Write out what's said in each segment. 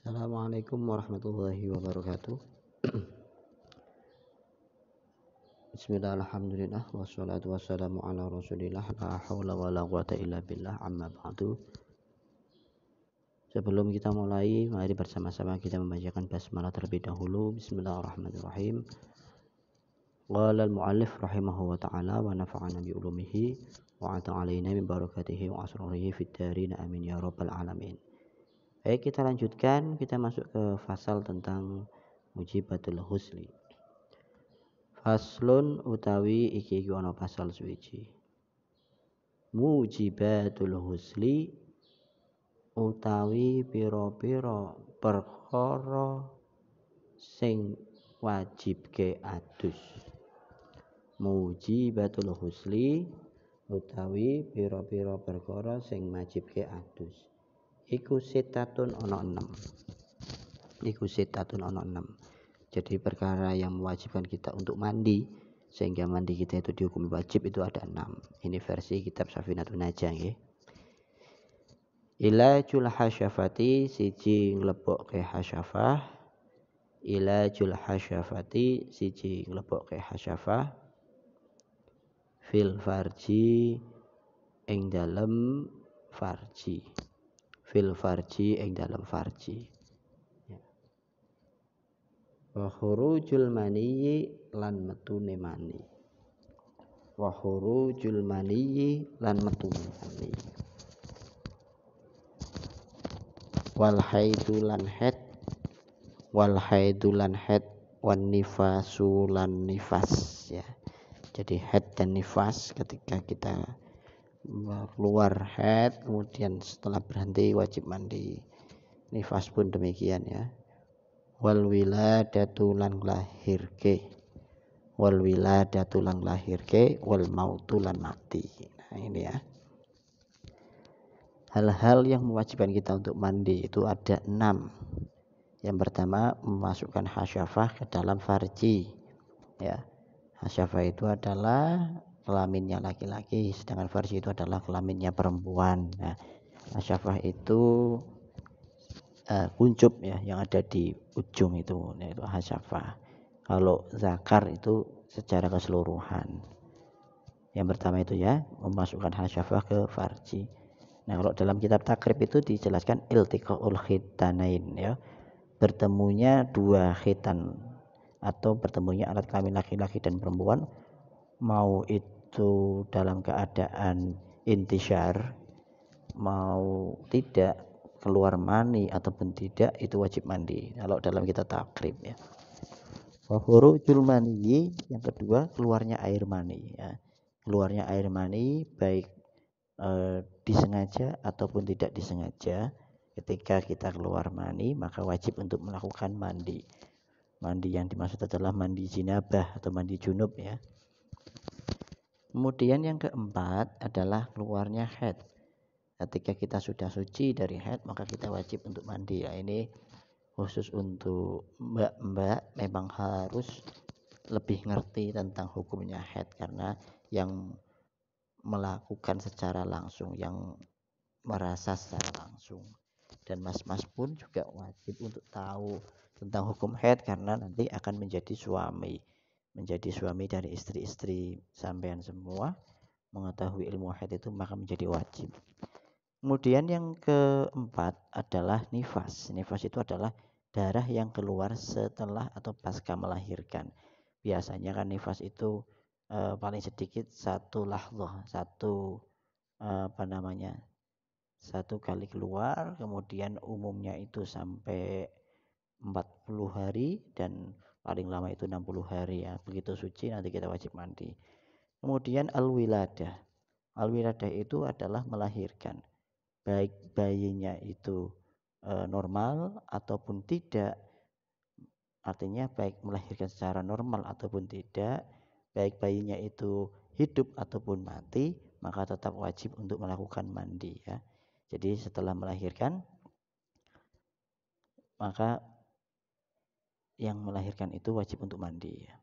Assalamualaikum warahmatullahi wabarakatuh. Bismillah, alhamdulillah, wassalatu wassalamu ala rasulillah, la hawla wa la quwata illa billah, amma ba'du. Sebelum kita mulai, mari bersama-sama kita membacakan basmalah terlebih dahulu. Bismillahirrahmanirrahim. Qala al-mu'allif rahimahu wa ta'ala wa nafa'ana bi ulumihi wa ata'alaina min barakatihi wa asrarihi fid darin amin ya rabbal alamin. Baik, kita lanjutkan, kita masuk ke fasal tentang mujibatul husli. Faslun utawi iki ana pasal suwiji. Mujibatul husli utawi pira-pira perkara sing wajibke adus. Mujibatul husli utawi pira-pira perkara sing wajibke adus. Iku sitatun ana 6. Jadi perkara yang mewajibkan kita untuk mandi sehingga mandi kita itu dihukumi wajib itu ada 6. Ini versi kitab Safinatun Najah nggih. Ilajul hasyafati siji nglebokke hasyafah. Ilajul hasyafati siji nglebokke hasyafah. Fil farji ing dalem farji. Fil farji ing dalem farji. Wa khurujul maniyyi lan metune mani. Wa khurujul maniyyi lan metune mani. Wal haidu lan haid. Wal haidu lan haid wan nifasu lan nifas ya. Jadi haid dan nifas ketika kita keluar haid kemudian setelah berhenti wajib mandi. Nifas pun demikian ya. Wal wiladatu lan lahirke. Wal wiladatu lan lahirke wal mautu lan mati. Nah ini ya. Hal-hal yang mewajibkan kita untuk mandi itu ada 6. Yang pertama memasukkan hasyafah ke dalam farji ya. Hasyafah itu adalah kelaminnya laki-laki, sedangkan farji itu adalah kelaminnya perempuan. Nah, hasyafah itu kuncup ya yang ada di ujung itu, yaitu hasyafah. Kalau zakar itu secara keseluruhan. Yang pertama itu ya, memasukkan hasyafah ke farji. Nah, kalau dalam kitab takrib itu dijelaskan iltiqaul khitanain ya. Bertemunya dua khitan atau bertemunya alat kelamin laki-laki dan perempuan, mau itu dalam keadaan intisyar mau tidak keluar mani ataupun tidak itu wajib mandi kalau dalam kita takrib ya. Wa khurujul maniyyi yang kedua keluarnya air mani ya. Keluarnya air mani baik disengaja ataupun tidak disengaja. Ketika kita keluar mani maka wajib untuk melakukan mandi. Mandi yang dimaksud adalah mandi jinabah atau mandi junub ya. Kemudian yang keempat adalah keluarnya haid. Ketika kita sudah suci dari haid maka kita wajib untuk mandi. Ya, ini khusus untuk mbak-mbak memang harus lebih ngerti tentang hukumnya haid karena yang melakukan secara langsung, yang merasa secara langsung. Dan mas-mas pun juga wajib untuk tahu tentang hukum haid karena nanti akan menjadi suami dari istri-istri sampean semua. Mengetahui ilmu haid itu maka menjadi wajib. Kemudian yang keempat adalah nifas. Nifas itu adalah darah yang keluar setelah atau pasca melahirkan. Biasanya kan nifas itu paling sedikit satu lahdzah, satu kali keluar, kemudian umumnya itu sampai 40 hari dan paling lama itu 60 hari ya. Begitu suci nanti kita wajib mandi. Kemudian al-wiladah. Al-wiladah itu adalah melahirkan. Baik bayinya itu normal ataupun tidak. Artinya baik melahirkan secara normal ataupun tidak, baik bayinya itu hidup ataupun mati, maka tetap wajib untuk melakukan mandi ya. Jadi setelah melahirkan maka yang melahirkan itu wajib untuk mandi ya.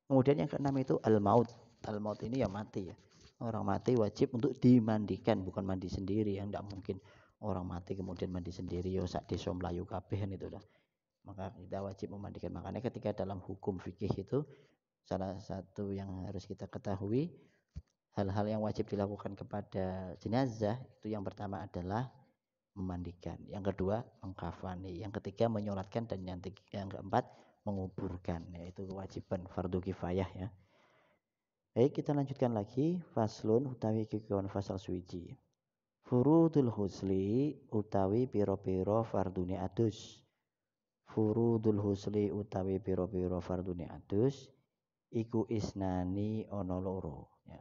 Kemudian yang keenam itu al-maut. Al-maut ini ya mati ya. Orang mati wajib untuk dimandikan, bukan mandi sendiri yang tidak mungkin. orang mati kemudian mandi sendiri yo sak desa mlayu kabeh itu dah. Maka kita wajib memandikan. Makanya ketika dalam hukum fikih itu salah satu yang harus kita ketahui, hal-hal yang wajib dilakukan kepada jenazah itu yang pertama adalah memandikan, yang kedua mengkafani, yang ketiga menyolatkan, dan yang keempat menguburkan, yaitu kewajiban fardu kifayah ya. Baik, kita lanjutkan lagi. Faslun utawi kikon fasal suwiji. Furudul husli utawi piro-piro fardune adus. Furudul husli utawi piro-piro fardune adus iku isnani ono loro ya.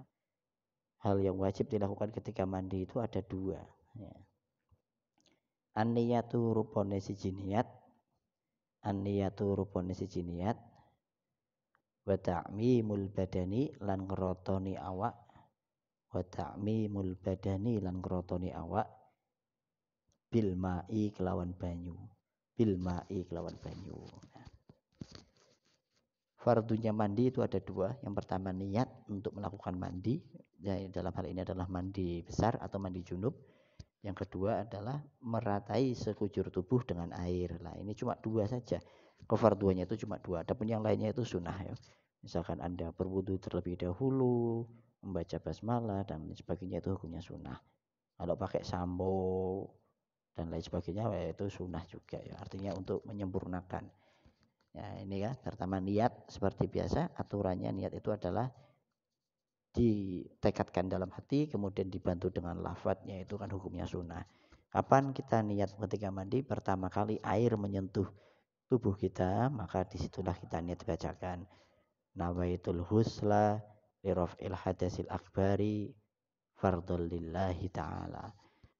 Hal yang wajib dilakukan ketika mandi itu ada dua ya. An-niyatu rupane siji niat, an-niyatu rupane siji niat, wa ta'mimul badani lan ngrotoni awak, wa ta'mimul badani lan ngrotoni awak bil ma'i kelawan banyu, bil ma'i kelawan banyu. Fardunya mandi itu ada dua. Yang pertama niat untuk melakukan mandi, dalam hal ini adalah mandi besar atau mandi junub. Yang kedua adalah meratai sekujur tubuh dengan air. Nah ini cuma dua saja. Kefarduannya itu cuma dua. Adapun yang lainnya itu sunnah ya. Misalkan Anda berwudu terlebih dahulu, membaca basmalah dan lain sebagainya, itu hukumnya sunnah. Kalau pakai sampo dan lain sebagainya itu sunnah juga ya. Artinya untuk menyempurnakan. Ya ini ya, pertama niat seperti biasa. Aturannya niat itu adalah ditekadkan dalam hati, kemudian dibantu dengan lafadznya, itu kan hukumnya sunnah. Kapan kita niat ketika mandi? Pertama kali air menyentuh tubuh kita, maka disitulah kita niat bacakan nawaitul husla liraf'il hadasil akbari fardhul lillahi ta'ala.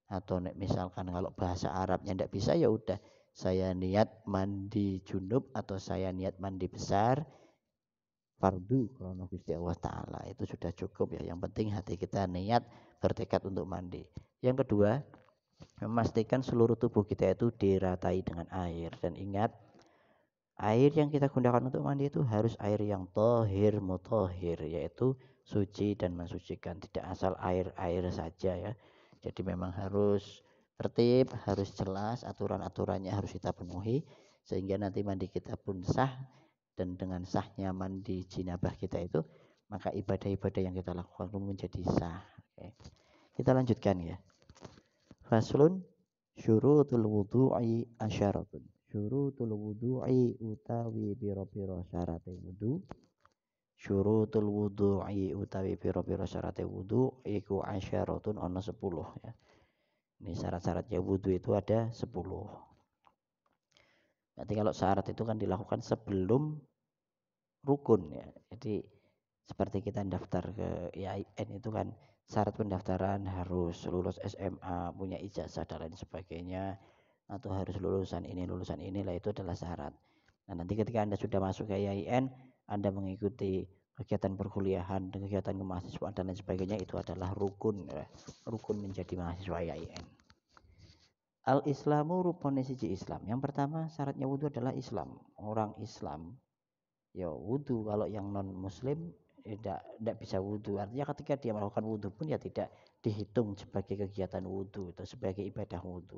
Atau misalkan kalau bahasa Arabnya tidak bisa, ya udah saya niat mandi junub atau saya niat mandi besar fardu karena Gusti Allah Ta'ala, itu sudah cukup ya. Yang penting hati kita niat bertekad untuk mandi. Yang kedua, memastikan seluruh tubuh kita itu diratai dengan air. Dan ingat, air yang kita gunakan untuk mandi itu harus air yang tohir mutohir, yaitu suci dan mensucikan, tidak asal air-air saja ya. Jadi memang harus tertib, harus jelas, aturan-aturannya harus kita penuhi, sehingga nanti mandi kita pun sah. Dan dengan sahnya mandi jinabah kita itu, maka ibadah-ibadah yang kita lakukan pun menjadi sah. Oke. Kita lanjutkan ya. Faslun syurutul wudu'i asyaratun. Syurutul wudu'i utawi pira-pira syarate wudu. Syurutul wudu'i utawi pira-pira syarate wudu iku asyaratun ana 10 ya. Ini syarat-syaratnya wudu itu ada 10. Nanti kalau syarat itu kan dilakukan sebelum rukun ya. Jadi seperti kita daftar ke IAIN itu kan syarat pendaftaran harus lulus SMA, punya ijazah dan lain sebagainya, atau harus lulusan ini lah, itu adalah syarat. Nah nanti ketika Anda sudah masuk ke IAIN, Anda mengikuti kegiatan perkuliahan, kegiatan kemahasiswaan dan lain sebagainya, itu adalah rukun ya. Rukun menjadi mahasiswa IAIN. Al-Islamu rupane siji Islam. Yang pertama syaratnya wudu adalah Islam. Orang Islam ya wudu. Kalau yang non muslim tidak bisa wudu. Artinya ketika dia melakukan wudu pun ya tidak dihitung sebagai kegiatan wudu atau sebagai ibadah wudu.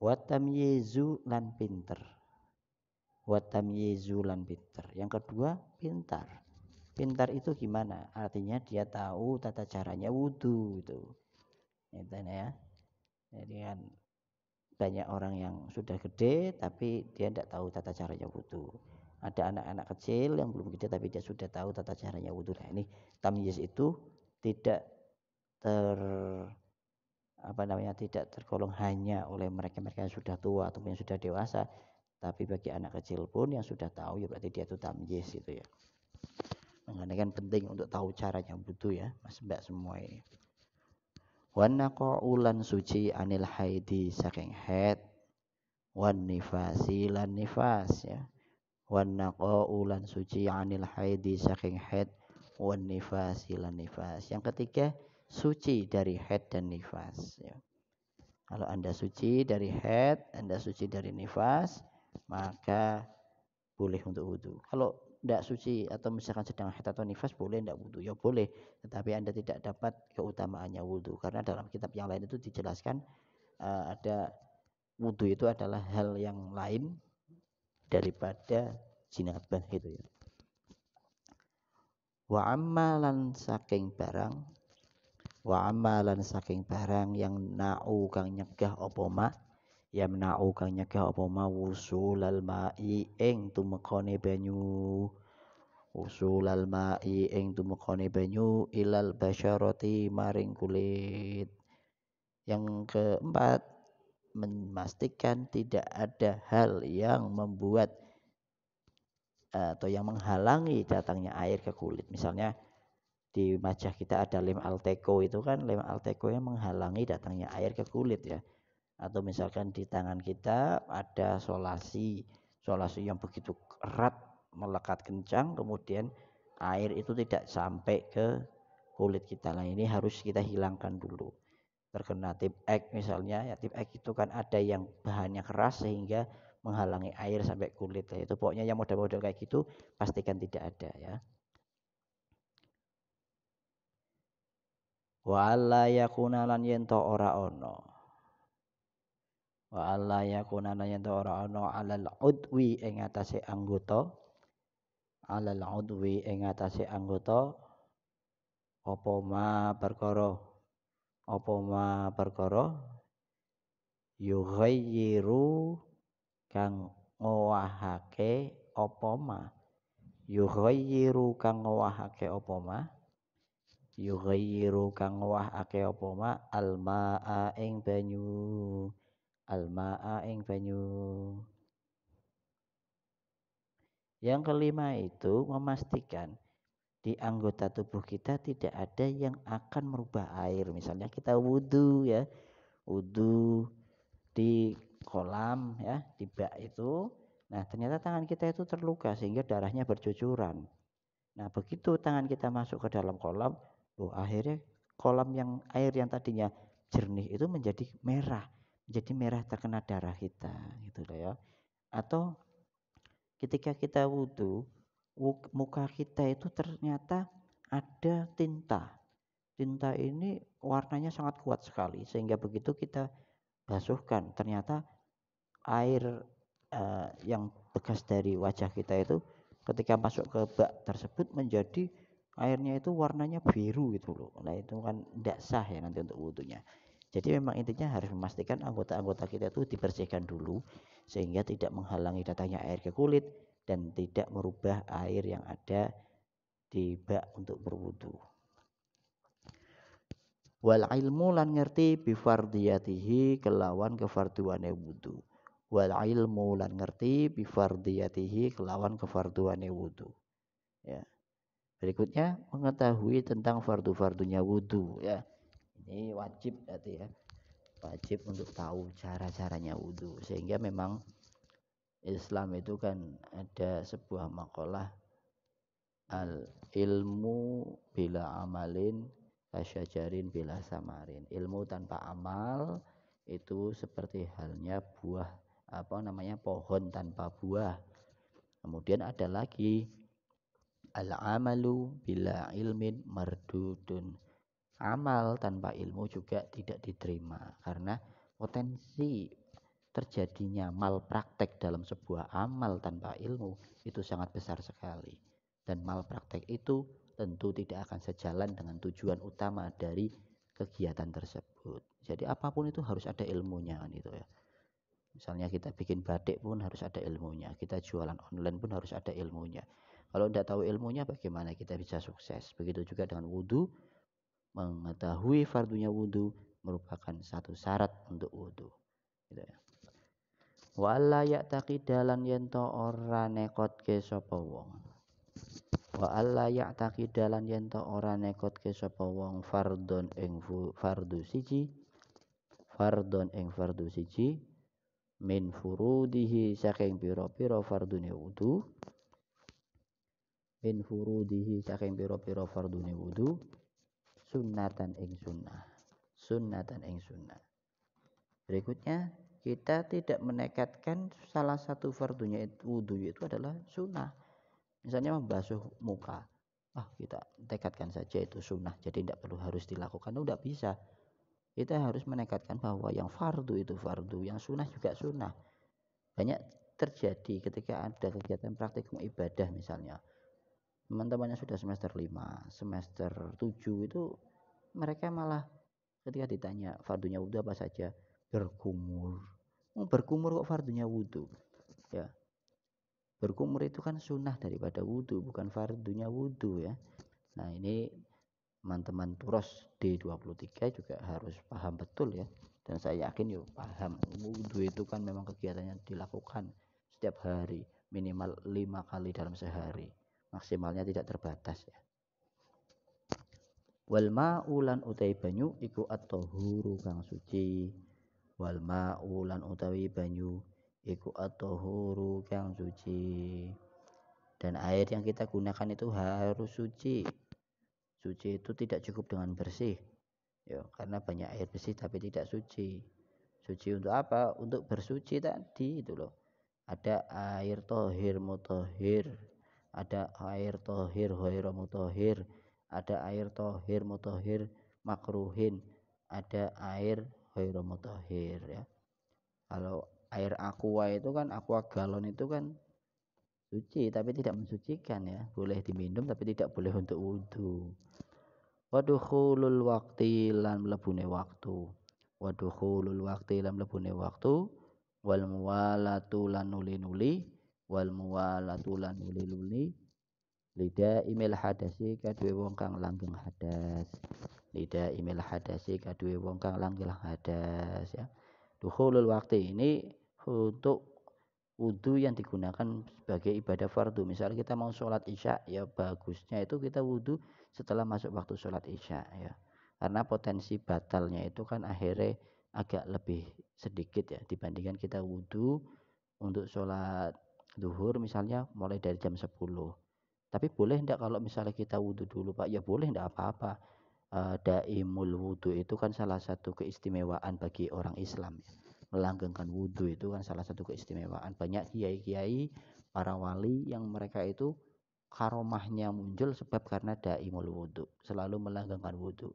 Wa tamyizu lan pinter. Wa tamyizu lan pinter. Yang kedua pintar. Pintar itu gimana? Artinya dia tahu tata caranya wudu itu. Itu ya. Jadi kan banyak orang yang sudah gede tapi dia tidak tahu tata caranya wudu. Ada anak-anak kecil yang belum gede tapi dia sudah tahu tata caranya wudu. Nah ini tamyiz itu tidak tidak tergolong hanya oleh mereka-mereka yang sudah tua atau yang sudah dewasa, tapi bagi anak kecil pun yang sudah tahu ya berarti dia itu tamyiz itu ya. Makanya kan penting untuk tahu caranya wudu ya, Mas Mbak semua ini. Wan naqaulan suci anil haidi saking haid, wan nifasi lan nifas ya. Wan naqaulan suci anil haidi saking haid, wan nifasi lan nifas. Yang ketiga suci dari haid dan nifas ya. Kalau Anda suci dari haid, Anda suci dari nifas, maka boleh untuk wudu. Kalau tidak suci atau misalkan sedang haid atau nifas, boleh tidak wudu? Ya boleh, tetapi Anda tidak dapat keutamaannya wudu, karena dalam kitab yang lain itu dijelaskan ada wudu itu adalah hal yang lain daripada jinabah itu ya. Wa amalan saking barang, wa amalan saking barang yang na'u kang nyegah apa ma, ya na'u kang nyegah apa ma wusulal ma'i ing tumekone banyu, wusulal ma'i ing tumekone banyu ilal basyarati maring kulit. Yang keempat, memastikan tidak ada hal yang membuat atau yang menghalangi datangnya air ke kulit. Misalnya di wajah kita ada lem Alteco, itu kan lem Alteco yang menghalangi datangnya air ke kulit ya. Atau misalkan di tangan kita ada solasi yang begitu erat melekat kencang, kemudian air itu tidak sampai ke kulit kita. Nah ini harus kita hilangkan dulu. Terkena tip X misalnya, ya tip X itu kan ada yang bahannya keras sehingga menghalangi air sampai kulit. Nah, itu pokoknya yang model-model kayak gitu pastikan tidak ada ya. Wa alla yakuna lan yen to ora ana. Wa alla yakuna lan yen to ora ana alal udwi ing atase anggota. Alal udwi ing atase anggota apa ma perkara, apa ma perkara yughayyiru kang ngowahake apa ma, yughayyiru kang ngowahake apa ma, yughayyiru kang ngowahake apa ma almaa ing banyu, almaa ing banyu. Yang kelima itu memastikan di anggota tubuh kita tidak ada yang akan merubah air. Misalnya kita wudhu ya, wudhu di kolam ya, di bak itu. Nah ternyata tangan kita itu terluka sehingga darahnya bercucuran. Nah begitu tangan kita masuk ke dalam kolam, akhirnya kolam yang air yang tadinya jernih itu menjadi merah terkena darah kita gitu loh ya. Atau ketika kita wudhu, muka kita itu ternyata ada tinta. Tinta ini warnanya sangat kuat sekali sehingga begitu kita basuhkan ternyata air yang bekas dari wajah kita itu ketika masuk ke bak tersebut menjadi airnya itu warnanya biru gitu loh. Nah itu kan tidak sah ya nanti untuk wudhunya. Jadi memang intinya harus memastikan anggota-anggota kita itu dibersihkan dulu sehingga tidak menghalangi datangnya air ke kulit dan tidak merubah air yang ada di bak untuk berwudhu. Wal ilmu lan ngerti bi fardiyatihi kelawan kefarduane wudu. Wal ilmu lan ngerti bi fardiyatihi kelawan kefarduane wudu. Ya. Berikutnya mengetahui tentang fardu-fardunya wudu ya. Ini wajib berarti ya. Wajib untuk tahu cara-caranya wudu sehingga memang Islam itu kan ada sebuah makalah al ilmu bila amalin kasyajarin bila samarin. Ilmu tanpa amal itu seperti halnya buah pohon tanpa buah. Kemudian ada lagi al amalu bila ilmin mardudun. Amal tanpa ilmu juga tidak diterima karena potensi terjadinya malpraktek dalam sebuah amal tanpa ilmu itu sangat besar sekali. Dan malpraktek itu tentu tidak akan sejalan dengan tujuan utama dari kegiatan tersebut. Jadi apapun itu harus ada ilmunya kan itu ya. Misalnya kita bikin batik pun harus ada ilmunya. Kita jualan online pun harus ada ilmunya. Kalau tidak tahu ilmunya bagaimana kita bisa sukses. Begitu juga dengan wudhu. Mengetahui fardunya wudhu merupakan satu syarat untuk wudhu. Gitu ya. Wala ya'taqidalan yen to ora nekotke sapa wong. Wa alla ya'taqidalan yen to ora nekotke sapa wong fardon ing fardu siji. Fardon ing fardu siji min furudihi saking pira-pira fardune wudu. Min furudihi saking pira-pira fardune wudu. Sunnatan ing sunnah. Berikutnya kita tidak menekatkan salah satu fardunya wudu itu adalah sunnah. Misalnya membasuh muka, kita tekadkan saja itu sunnah, jadi tidak perlu harus dilakukan. Tidak bisa. kita harus menekatkan bahwa yang fardu itu fardu, yang sunnah juga sunnah. Banyak terjadi ketika ada kegiatan praktikum ibadah misalnya. Teman-temannya sudah semester 5, semester 7 itu mereka malah ketika ditanya fardunya wudhu apa saja, berkumur. Berkumur kok fardunya wudhu? Ya, berkumur itu kan sunnah daripada wudhu, bukan fardunya wudhu ya. Nah ini teman-teman Turos D23 juga harus paham betul ya. Dan saya yakin yuk paham, wudhu itu kan memang kegiatan yang dilakukan setiap hari, minimal 5 kali dalam sehari, maksimalnya tidak terbatas ya. Wal ma'ulan utai banyu iku at-tahuru kang suci. Wal ma'ulan utawi banyu iku at-tahuru kang suci. Dan air yang kita gunakan itu harus suci. Suci itu tidak cukup dengan bersih. Ya, karena banyak air bersih tapi tidak suci. Suci untuk apa? Untuk bersuci tadi itu loh. Ada air tohir mutohir, ada air tohir hoiro mutohir, ada air tohir mutohir makruhin, ada air hoiro mutohir ya. Kalau air aqua itu kan, aqua galon itu kan suci tapi tidak mensucikan ya, boleh diminum tapi tidak boleh untuk wudhu. Wadukhulul waqti lan mlebune waktu. Wadukhulul waqti lan mlebune waktu. Wal muwalatu lan nuli-nuli. Wal muwalatu lan nuli-nuli. Lida imil hadasi kadue wong kang langgeng hadas. Lida imil hadasi kadue wong kang langgeng hadas ya. Dukhulul waqti ini untuk wudhu yang digunakan sebagai ibadah fardu. Misalnya kita mau sholat isya, ya bagusnya itu kita wudhu setelah masuk waktu sholat isya ya. Karena potensi batalnya itu kan akhirnya agak lebih sedikit ya dibandingkan kita wudhu untuk sholat duhur misalnya mulai dari jam 10. Tapi boleh enggak kalau misalnya kita wudhu dulu Pak? Ya boleh enggak apa-apa. Daimul wudhu itu kan salah satu keistimewaan bagi orang Islam ya. Melanggengkan wudhu itu kan salah satu keistimewaan. Banyak kiai-kiai, para wali yang mereka itu karomahnya muncul sebab karena daimul wudhu, selalu melanggengkan wudhu.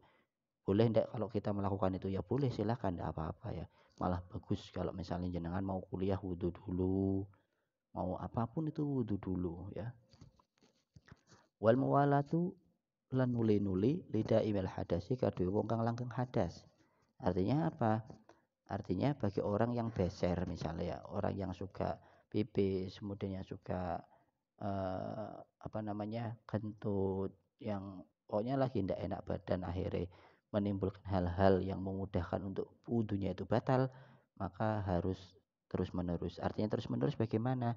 Boleh enggak kalau kita melakukan itu? Ya boleh, silakan, enggak apa-apa ya. Malah bagus kalau misalnya jenengan mau kuliah wudhu dulu, mau apapun itu wudhu dulu ya. Wal muwalatu lan nuli-nuli lidah imil hadasi kadue wong kang langgeng hadas. Artinya apa? Artinya bagi orang yang beser misalnya ya, orang yang suka pipis, kemudian yang suka apa namanya kentut, yang pokoknya lagi tidak enak badan akhirnya menimbulkan hal-hal yang memudahkan untuk wudhunya itu batal, maka harus terus menerus. Artinya terus menerus bagaimana?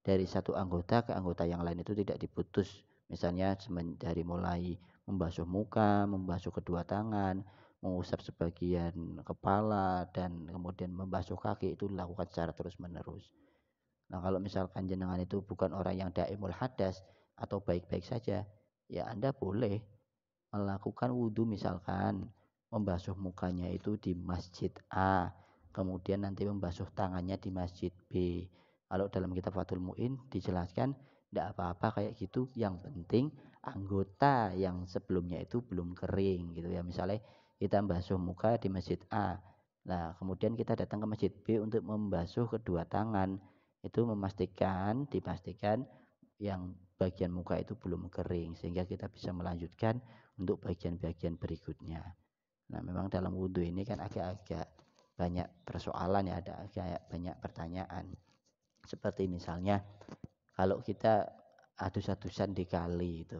Dari satu anggota ke anggota yang lain itu tidak diputus. Misalnya dari mulai membasuh muka, membasuh kedua tangan, mengusap sebagian kepala, dan kemudian membasuh kaki itu dilakukan secara terus menerus. Nah kalau misalkan jenengan itu bukan orang yang daimul hadas atau baik-baik saja, ya Anda boleh melakukan wudhu misalkan membasuh mukanya itu di masjid A, kemudian nanti membasuh tangannya di masjid B. Kalau dalam kitab Fathul Mu'in dijelaskan tidak apa-apa kayak gitu, yang penting anggota yang sebelumnya itu belum kering gitu ya. Misalnya kita membasuh muka di masjid A, nah kemudian kita datang ke masjid B untuk membasuh kedua tangan, itu dipastikan yang bagian muka itu belum kering sehingga kita bisa melanjutkan untuk bagian-bagian berikutnya. Nah memang dalam wudhu ini kan agak-agak banyak persoalan ya, ada agak banyak pertanyaan. Seperti misalnya kalau kita adus-adusan di kali itu,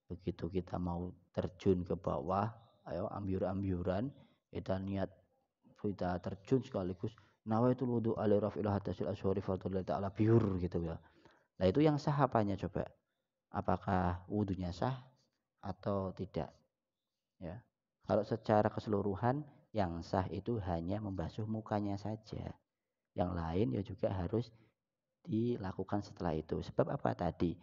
begitu kita mau terjun ke bawah, ayo ambyur-ambyuran, kita niat kita terjun sekaligus nawaitul wudu ala rafil hadasil asyhari fadlillah ta'ala biur gitu ya. Nah itu yang sah apanya coba? Apakah wudhunya sah atau tidak ya? Kalau secara keseluruhan yang sah itu hanya membasuh mukanya saja, yang lain ya juga harus dilakukan setelah itu. Sebab apa tadi?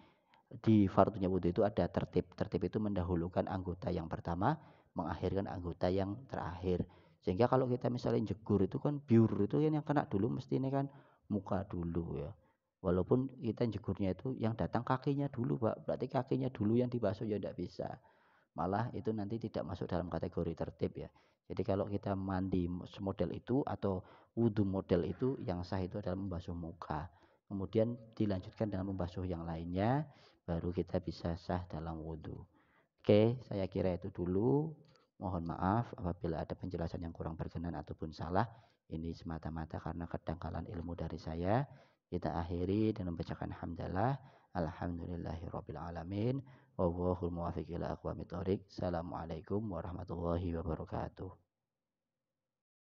Di fardunya wudhu itu ada tertib. Tertib itu mendahulukan anggota yang pertama, mengakhirkan anggota yang terakhir. Sehingga kalau kita misalnya jegur itu kan biur itu kan yang kena dulu mesti ini kan muka dulu ya. Walaupun kita jegurnya itu yang datang kakinya dulu Pak. Berarti kakinya dulu yang dibasuh ya tidak bisa. Malah itu nanti tidak masuk dalam kategori tertib ya. Jadi kalau kita mandi semodel itu atau wudhu model itu, yang sah itu adalah membasuh muka. Kemudian dilanjutkan dengan membasuh yang lainnya, baru kita bisa sah dalam wudhu. Oke, saya kira itu dulu. Mohon maaf apabila ada penjelasan yang kurang berkenan ataupun salah. Ini semata-mata karena kedangkalan ilmu dari saya. Kita akhiri dengan membacakan hamdalah. Alhamdulillahirabbil alamin. Wallahul muwaffiq ila aqwamit thoriq. Assalamualaikum warahmatullahi wabarakatuh.